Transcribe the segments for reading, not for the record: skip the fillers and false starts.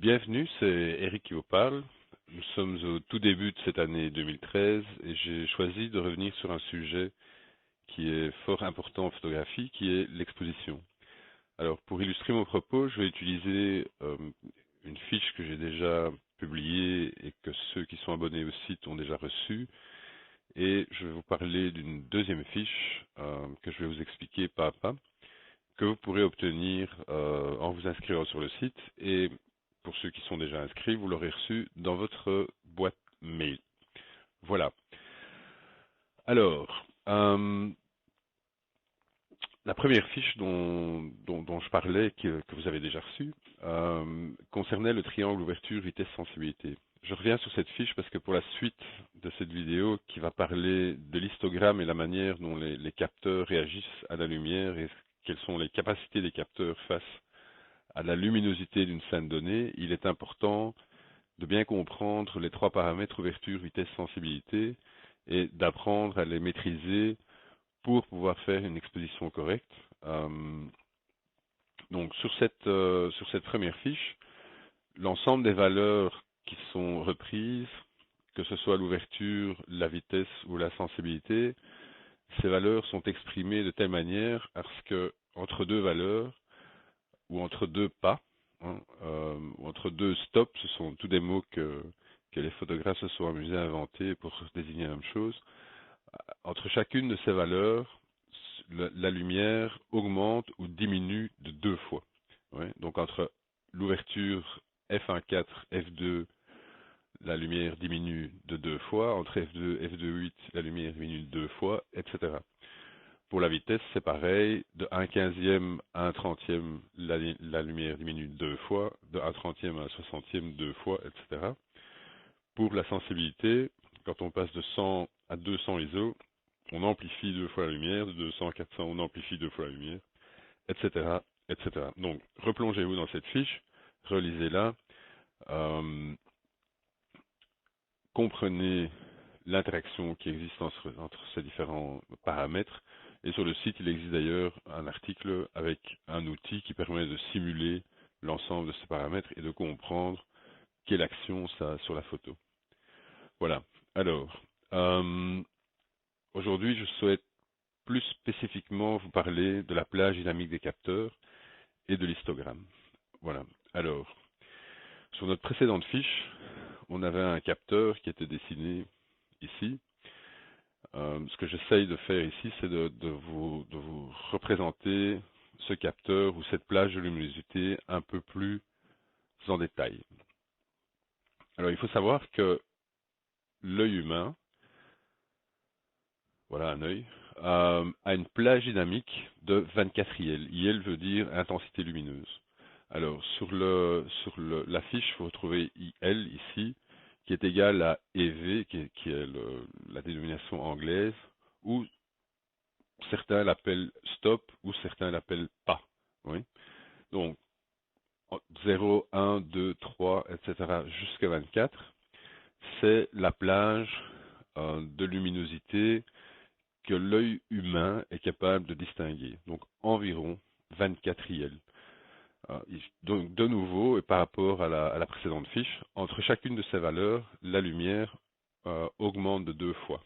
Bienvenue, c'est Eric qui vous parle. Nous sommes au tout début de cette année 2013 et j'ai choisi de revenir sur un sujet qui est fort important en photographie, qui est l'exposition. Alors pour illustrer mon propos, je vais utiliser une fiche que j'ai déjà publiée et que ceux qui sont abonnés au site ont déjà reçue. Et je vais vous parler d'une deuxième fiche que je vais vous expliquer pas à pas, que vous pourrez obtenir en vous inscrivant sur le site. Et pour ceux qui sont déjà inscrits, vous l'aurez reçu dans votre boîte mail. Voilà. Alors, la première fiche dont je parlais, que vous avez déjà reçue, concernait le triangle ouverture, vitesse, sensibilité. Je reviens sur cette fiche parce que pour la suite de cette vidéo qui va parler de l'histogramme et la manière dont les capteurs réagissent à la lumière et quelles sont les capacités des capteurs face à la luminosité d'une scène donnée, il est important de bien comprendre les trois paramètres ouverture, vitesse, sensibilité et d'apprendre à les maîtriser pour pouvoir faire une exposition correcte. Donc sur cette première fiche, l'ensemble des valeurs qui sont reprises, que ce soit l'ouverture, la vitesse ou la sensibilité, ces valeurs sont exprimées de telle manière à ce que entre deux valeurs ou entre deux pas, ou entre deux stops, ce sont tous des mots que les photographes se sont amusés à inventer pour désigner la même chose. Entre chacune de ces valeurs, la lumière augmente ou diminue de deux fois. Ouais. Donc entre l'ouverture f1.4, f2, la lumière diminue de deux fois. Entre f2 et f2.8, la lumière diminue de deux fois, etc. Pour la vitesse, c'est pareil. De 1/15e à 1/30e, la lumière diminue deux fois. De 1/30e à 1/60e, deux fois, etc. Pour la sensibilité, quand on passe de 100 à 200 ISO, on amplifie deux fois la lumière. De 200 à 400, on amplifie deux fois la lumière, etc., etc. Donc, replongez-vous dans cette fiche, relisez-la, euh, comprenez l'interaction qui existe entre ces différents paramètres. Et sur le site, il existe d'ailleurs un article avec un outil qui permet de simuler l'ensemble de ces paramètres et de comprendre quelle action ça a sur la photo. Voilà. Alors, aujourd'hui, je souhaite plus spécifiquement vous parler de la plage dynamique des capteurs et de l'histogramme. Voilà. Alors, sur notre précédente fiche, on avait un capteur qui était dessiné ici. Ce que j'essaye de faire ici, c'est de vous représenter ce capteur ou cette plage de luminosité un peu plus en détail. Alors, il faut savoir que l'œil humain, voilà un œil, a une plage dynamique de 24 IL. IL veut dire intensité lumineuse. Alors, la fiche, vous retrouvez IL ici, qui est égal à EV, qui est la dénomination anglaise, ou certains l'appellent stop, ou certains l'appellent pas. Oui. Donc, 0, 1, 2, 3, etc., jusqu'à 24, c'est la plage de luminosité que l'œil humain est capable de distinguer. Donc, environ 24 IL. Donc, de nouveau, et par rapport à la précédente fiche, entre chacune de ces valeurs, la lumière augmente de deux fois.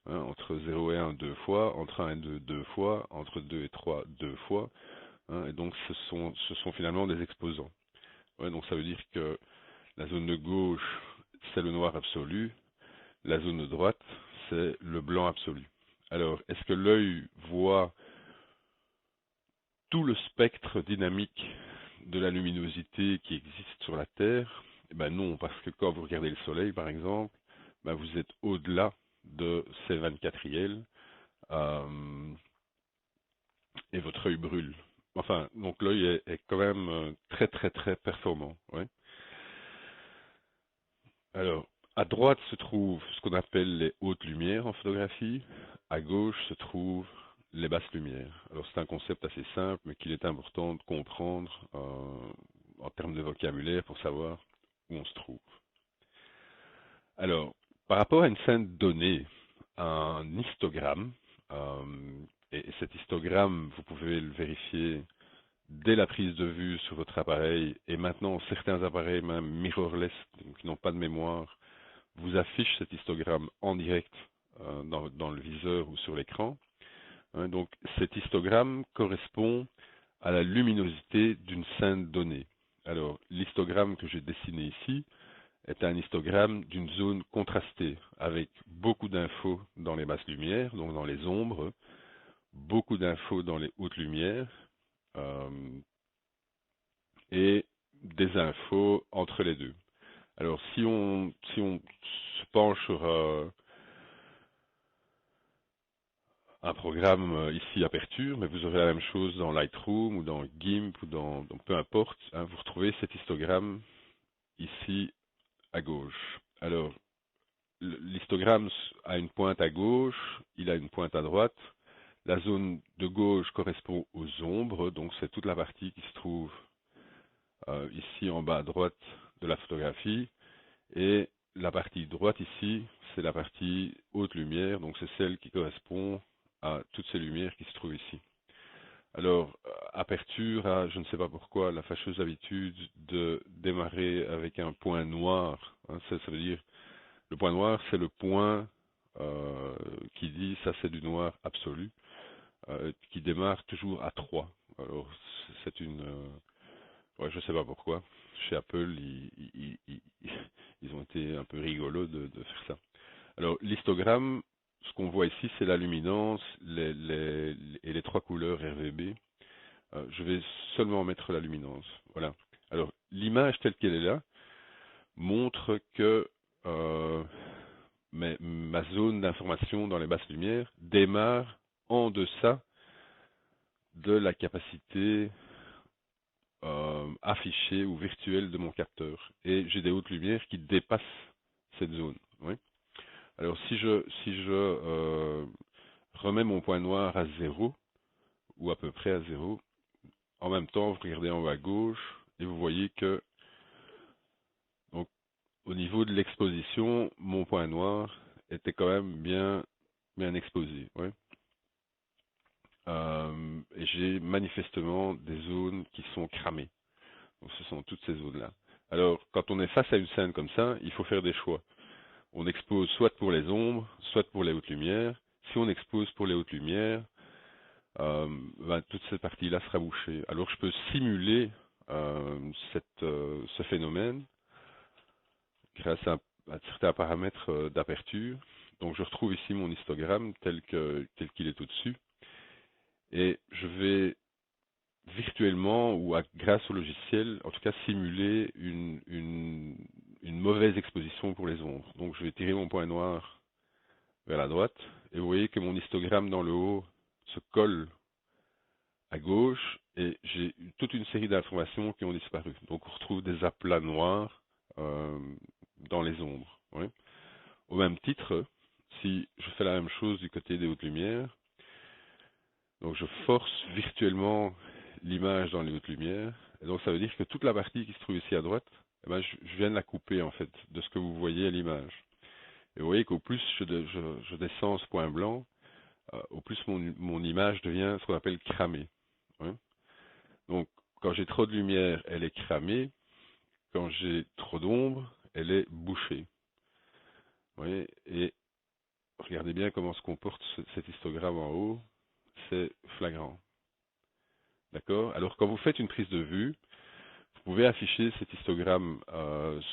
Hein, entre 0 et 1, deux fois, entre 1 et 2, deux fois, entre 2 et 3, deux fois. Hein, et donc, ce sont finalement des exposants. Ouais, donc, ça veut dire que la zone de gauche, c'est le noir absolu, la zone de droite, c'est le blanc absolu. Alors, est-ce que l'œil voit tout le spectre dynamique de la luminosité qui existe sur la Terre? Eh ben non, parce que quand vous regardez le Soleil, par exemple, ben vous êtes au-delà de ces 24 IL et votre œil brûle. Enfin, donc l'œil est quand même très très très performant. Ouais. Alors, à droite se trouvent ce qu'on appelle les hautes lumières en photographie. À gauche se trouvent les basses lumières. Alors c'est un concept assez simple, mais qu'il est important de comprendre en termes de vocabulaire pour savoir où on se trouve. Alors, par rapport à une scène donnée, un histogramme, et cet histogramme, vous pouvez le vérifier dès la prise de vue sur votre appareil, et maintenant certains appareils même mirrorless, donc qui n'ont pas de mémoire, vous affichent cet histogramme en direct dans le viseur ou sur l'écran. Hein, donc cet histogramme correspond à la luminosité d'une scène donnée. Alors l'histogramme que j'ai dessiné ici est un histogramme d'une zone contrastée, avec beaucoup d'infos dans les basses lumières, donc dans les ombres, beaucoup d'infos dans les hautes lumières, euh, et des infos entre les deux. Alors si on se penche sur un programme ici Aperture, mais vous aurez la même chose dans Lightroom ou dans GIMP ou dans peu importe, hein, vous retrouvez cet histogramme ici à gauche. Alors l'histogramme a une pointe à gauche, il a une pointe à droite. La zone de gauche correspond aux ombres, donc c'est toute la partie qui se trouve ici en bas à droite de la photographie. Et la partie droite ici, c'est la partie haute lumière, donc c'est celle qui correspond à toutes ces lumières qui se trouvent ici. Alors, Aperture a, je ne sais pas pourquoi, la fâcheuse habitude de démarrer avec un point noir. Hein, ça veut dire, le point noir, c'est le point qui dit ça c'est du noir absolu, qui démarre toujours à 3. Alors, c'est une... ouais, je ne sais pas pourquoi. Chez Apple, ils ont été un peu rigolos de faire ça. Alors, l'histogramme, ce qu'on voit ici, c'est la luminance et les trois couleurs RGB. Je vais seulement mettre la luminance. Voilà. Alors, l'image telle qu'elle est là montre que ma zone d'information dans les basses lumières démarre en deçà de la capacité affichée ou virtuelle de mon capteur. Et j'ai des hautes lumières qui dépassent cette zone. Oui. Alors si je remets mon point noir à 0, ou à peu près à 0, en même temps vous regardez en haut à gauche et vous voyez que donc, au niveau de l'exposition, mon point noir était quand même bien exposé. Oui. Et j'ai manifestement des zones qui sont cramées. Donc ce sont toutes ces zones-là. Alors quand on est face à une scène comme ça, il faut faire des choix. On expose soit pour les ombres, soit pour les hautes lumières. Si on expose pour les hautes lumières, toute cette partie-là sera bouchée. Alors je peux simuler ce phénomène grâce à certains paramètres d'aperture. Donc je retrouve ici mon histogramme tel qu'il est au-dessus. Et je vais virtuellement ou grâce au logiciel, en tout cas simuler une mauvaise exposition pour les ombres. Donc je vais tirer mon point noir vers la droite et vous voyez que mon histogramme dans le haut se colle à gauche et j'ai toute une série d'informations qui ont disparu. Donc on retrouve des aplats noirs euh, dans les ombres. Oui. Au même titre, si je fais la même chose du côté des hautes lumières, donc je force virtuellement l'image dans les hautes lumières, et donc ça veut dire que toute la partie qui se trouve ici à droite, eh ben, je viens de la couper en fait de ce que vous voyez à l'image. Et vous voyez qu'au plus je descends ce point blanc, au plus mon image devient ce qu'on appelle cramée. Hein. Donc quand j'ai trop de lumière, elle est cramée. Quand j'ai trop d'ombre, elle est bouchée. Vous voyez. Et regardez bien comment se comporte cet histogramme en haut. C'est flagrant. D'accord? Alors quand vous faites une prise de vue, vous pouvez afficher cet histogramme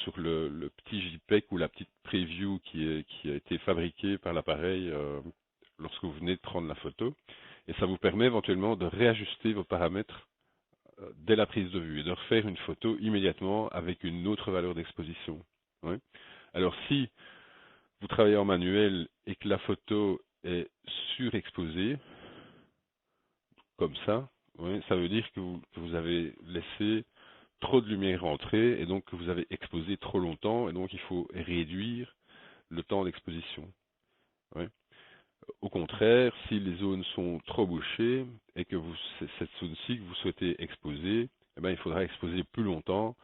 sur le petit JPEG ou la petite preview qui a été fabriquée par l'appareil lorsque vous venez de prendre la photo. Et ça vous permet éventuellement de réajuster vos paramètres dès la prise de vue et de refaire une photo immédiatement avec une autre valeur d'exposition. Ouais. Alors si vous travaillez en manuel et que la photo est surexposée, comme ça, ouais, ça veut dire que vous avez laissé trop de lumière rentrer et donc que vous avez exposé trop longtemps et donc il faut réduire le temps d'exposition. Ouais. Au contraire, si les zones sont trop bouchées et que c'est cette zone-ci que vous souhaitez exposer, eh ben, il faudra exposer plus longtemps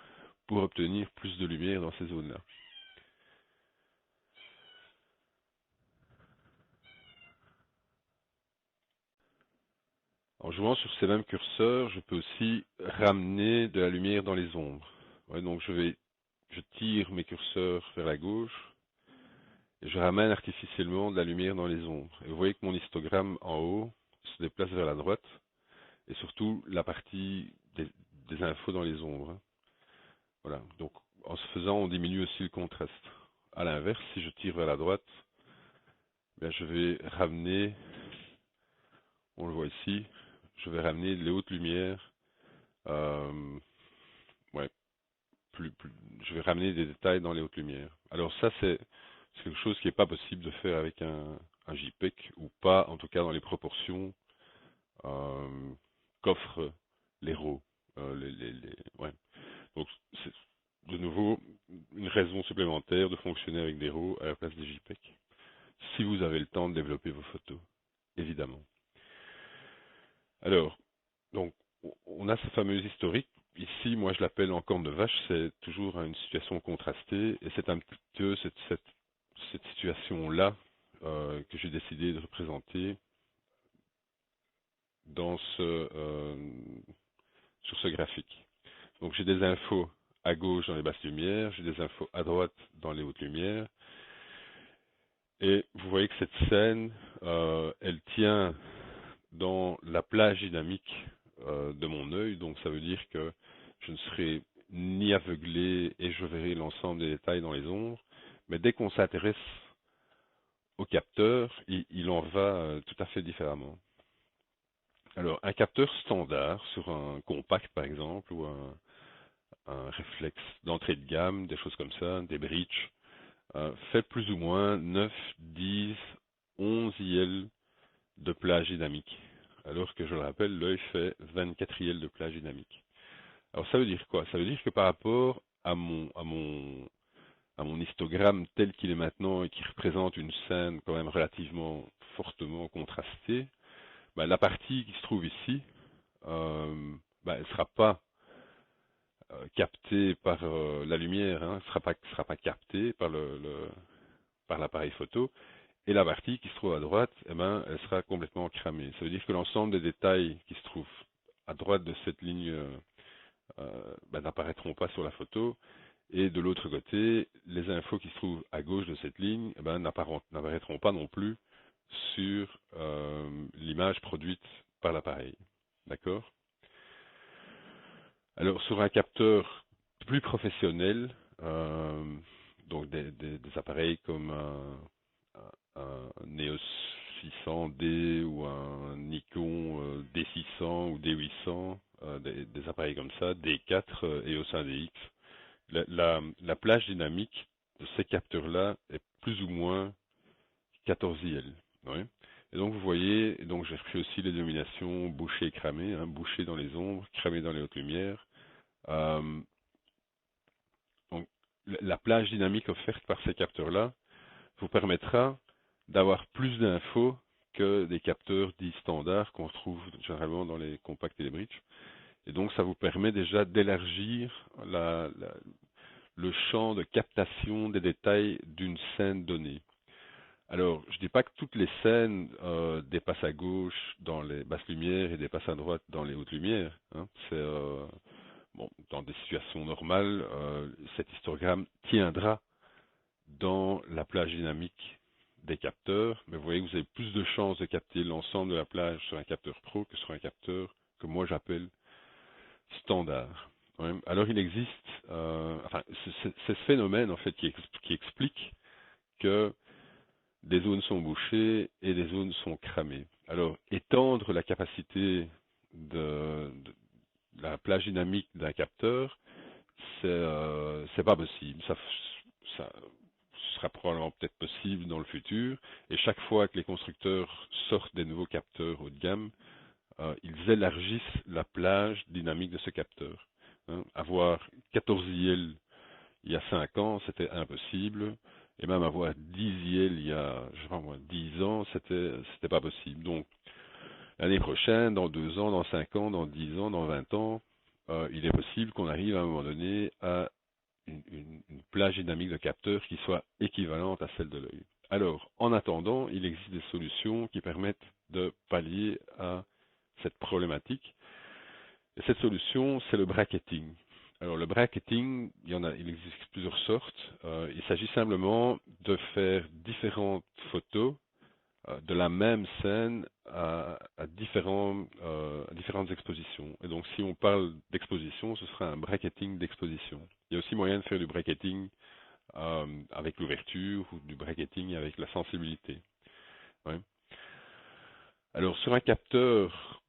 pour obtenir plus de lumière dans ces zones-là. En jouant sur ces mêmes curseurs, je peux aussi ramener de la lumière dans les ombres. Ouais, donc je tire mes curseurs vers la gauche et je ramène artificiellement de la lumière dans les ombres. Et vous voyez que mon histogramme en haut se déplace vers la droite et surtout la partie des infos dans les ombres, hein. Voilà. Donc en ce faisant, on diminue aussi le contraste. À l'inverse, si je tire vers la droite, bien, je vais ramener, on le voit ici, je vais ramener les hautes lumières. Euh, ouais, je vais ramener des détails dans les hautes lumières. Alors ça, c'est quelque chose qui n'est pas possible de faire avec un JPEG, ou pas, en tout cas, dans les proportions euh, qu'offrent les RAW. Ouais. Donc, c'est de nouveau une raison supplémentaire de fonctionner avec des RAW à la place des JPEG. Si vous avez le temps de développer vos photos, évidemment. Alors, donc, on a ce fameux historique. Ici, moi, je l'appelle en corne de vache. C'est toujours une situation contrastée. Et c'est un petit peu cette situation-là que j'ai décidé de représenter dans sur ce graphique. Donc, j'ai des infos à gauche dans les basses lumières, j'ai des infos à droite dans les hautes lumières. Et vous voyez que cette scène, elle tient dans la plage dynamique de mon œil, donc ça veut dire que je ne serai ni aveuglé et je verrai l'ensemble des détails dans les ombres, mais dès qu'on s'intéresse au capteur, il en va tout à fait différemment. Alors, un capteur standard sur un compact par exemple, ou un réflexe d'entrée de gamme, des choses comme ça, des bridges, fait plus ou moins 9, 10, 11 IL de plage dynamique. Alors que, je le rappelle, l'œil fait 24 IL de plage dynamique. Alors ça veut dire quoi? Ça veut dire que par rapport à mon histogramme tel qu'il est maintenant et qui représente une scène quand même relativement fortement contrastée, bah, la partie qui se trouve ici, bah, elle ne sera pas captée par la lumière, hein, sera pas captée par par l'appareil photo. Et la partie qui se trouve à droite, eh ben, elle sera complètement cramée. Ça veut dire que l'ensemble des détails qui se trouvent à droite de cette ligne ben, n'apparaîtront pas sur la photo. Et de l'autre côté, les infos qui se trouvent à gauche de cette ligne eh ben, n'apparaîtront pas non plus sur l'image produite par l'appareil. D'accord? Alors, sur un capteur plus professionnel, donc des appareils comme un EOS 600D ou un Nikon D600 ou D800, des appareils comme ça, D4 EOS 1DX. La plage dynamique de ces capteurs-là est plus ou moins 14 IL. Ouais. Et donc vous voyez, donc j'ai fait aussi les dénominations bouché et cramé, hein, bouché dans les ombres, cramé dans les hautes lumières. Euh, donc la plage dynamique offerte par ces capteurs-là vous permettra d'avoir plus d'infos que des capteurs dits standards qu'on retrouve généralement dans les compacts et les bridges. Et donc ça vous permet déjà d'élargir le champ de captation des détails d'une scène donnée. Alors, je ne dis pas que toutes les scènes dépassent à gauche dans les basses lumières et dépassent à droite dans les hautes lumières, hein. C'est bon, dans des situations normales, cet histogramme tiendra dans la plage dynamique des capteurs, mais vous voyez que vous avez plus de chances de capter l'ensemble de la plage sur un capteur pro que sur un capteur que moi j'appelle standard. Ouais. Alors il existe, enfin, c'est ce phénomène en fait qui explique que des zones sont bouchées et des zones sont cramées. Alors étendre la capacité de la plage dynamique d'un capteur, c'est pas possible. Ça sera probablement peut-être possible dans le futur. Et chaque fois que les constructeurs sortent des nouveaux capteurs haut de gamme, ils élargissent la plage dynamique de ce capteur. Hein. Avoir 14 IL il y a 5 ans, c'était impossible. Et même avoir 10 IL il y a, je sais pas moi, 10 ans, c'était pas possible. Donc, l'année prochaine, dans 2 ans, dans 5 ans, dans 10 ans, dans 20 ans, il est possible qu'on arrive à un moment donné à une plage dynamique de capteurs qui soit équivalente à celle de l'œil. Alors, en attendant, il existe des solutions qui permettent de pallier à cette problématique. Et cette solution, c'est le bracketing. Alors le bracketing, il existe plusieurs sortes. Il s'agit simplement de faire différentes photos de la même scène à différentes expositions. Et donc si on parle d'exposition, ce sera un bracketing d'exposition. Il y a aussi moyen de faire du bracketing avec l'ouverture ou du bracketing avec la sensibilité. Ouais. Alors sur un capteur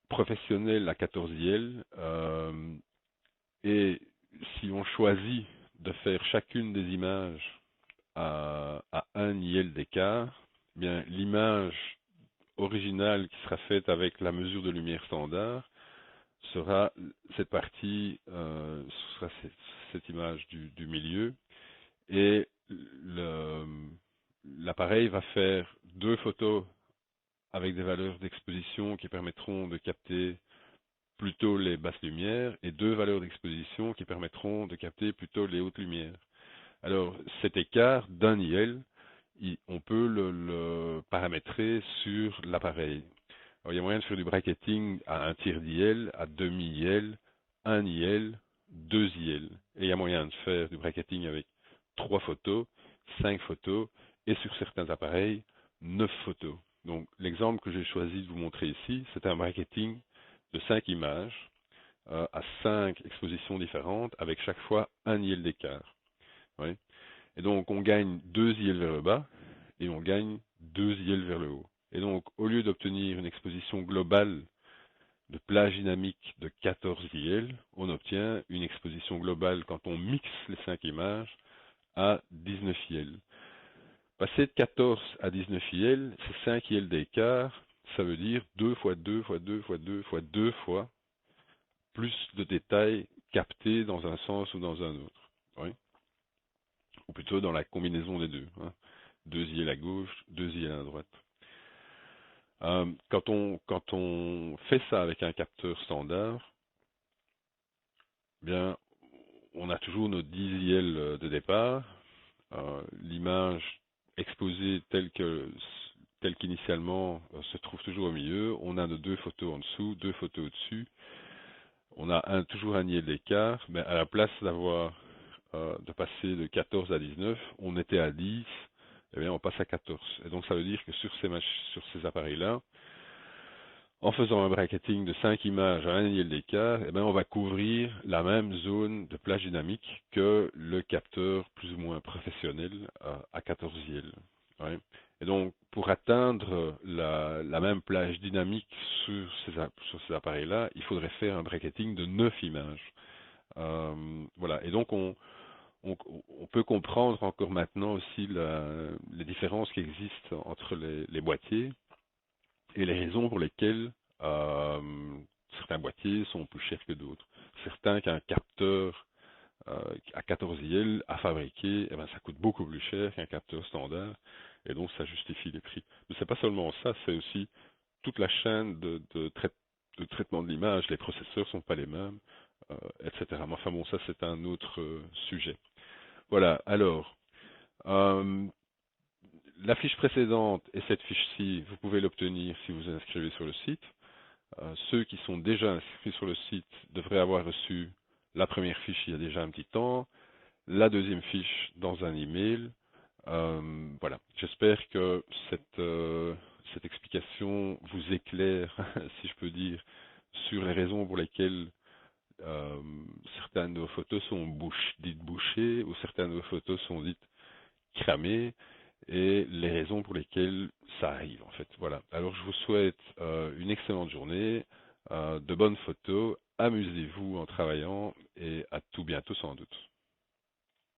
professionnel à 14 IL, et si on choisit de faire chacune des images à 1 IL d'écart, eh bien l'image originale qui sera faite avec la mesure de lumière standard sera cette partie, sera cette image du milieu, et l'appareil va faire deux photos avec des valeurs d'exposition qui permettront de capter plutôt les basses lumières et deux valeurs d'exposition qui permettront de capter plutôt les hautes lumières. Alors cet écart d'un IL, on peut le paramétrer sur l'appareil. Alors, il y a moyen de faire du bracketing à un tiers d'IL, à demi IL, un IL, deux IL. Et il y a moyen de faire du bracketing avec 3 photos, 5 photos, et sur certains appareils, 9 photos. Donc l'exemple que j'ai choisi de vous montrer ici, c'est un bracketing de 5 images à 5 expositions différentes, avec chaque fois un IL d'écart. Oui. Et donc on gagne 2 IL vers le bas, et on gagne 2 IL vers le haut. Et donc, au lieu d'obtenir une exposition globale de plage dynamique de 14 IL, on obtient une exposition globale quand on mixe les 5 images à 19 IL. Passer de 14 à 19 IL, c'est 5 IL d'écart, ça veut dire 2 fois 2 fois 2 fois 2 fois 2 fois plus de détails captés dans un sens ou dans un autre. Oui. Ou plutôt dans la combinaison des deux. 2 IL à gauche, 2 IL à droite. Quand on fait ça avec un capteur standard, bien, on a toujours nos 10 IL de départ. L'image exposée telle qu'initialement se trouve toujours au milieu. On a nos deux photos en dessous, deux photos au-dessus. On a toujours un IL d'écart, mais à la place de passer de 14 à 19, on était à 10, et bien on passe à 14. Et donc ça veut dire que sur ces appareils-là, en faisant un bracketing de 5 images à 1 IL d'écart, eh bien, on va couvrir la même zone de plage dynamique que le capteur plus ou moins professionnel à 14 IL. Ouais. Et donc, pour atteindre la même plage dynamique sur ces appareils-là, il faudrait faire un bracketing de 9 images. Voilà. Et donc, on peut comprendre encore maintenant aussi les différences qui existent entre les boîtiers et les raisons pour lesquelles euh, certains boîtiers sont plus chers que d'autres. Certains qu'un capteur à 14 IL à fabriquer, eh ben, ça coûte beaucoup plus cher qu'un capteur standard, et donc ça justifie les prix. Mais c'est pas seulement ça, c'est aussi toute la chaîne de traitement de l'image. Les processeurs sont pas les mêmes, etc. Mais enfin bon, ça c'est un autre sujet. Voilà. Alors, euh, la fiche précédente et cette fiche-ci, vous pouvez l'obtenir si vous vous inscrivez sur le site. Ceux qui sont déjà inscrits sur le site devraient avoir reçu la première fiche il y a déjà un petit temps, la deuxième fiche dans un email. Voilà. J'espère que cette explication vous éclaire, si je peux dire, sur les raisons pour lesquelles certaines de vos photos sont dites bouchées ou certaines de vos photos sont dites cramées et les raisons pour lesquelles ça arrive en fait. Voilà. Alors je vous souhaite une excellente journée, de bonnes photos, amusez-vous en travaillant et à tout bientôt sans doute.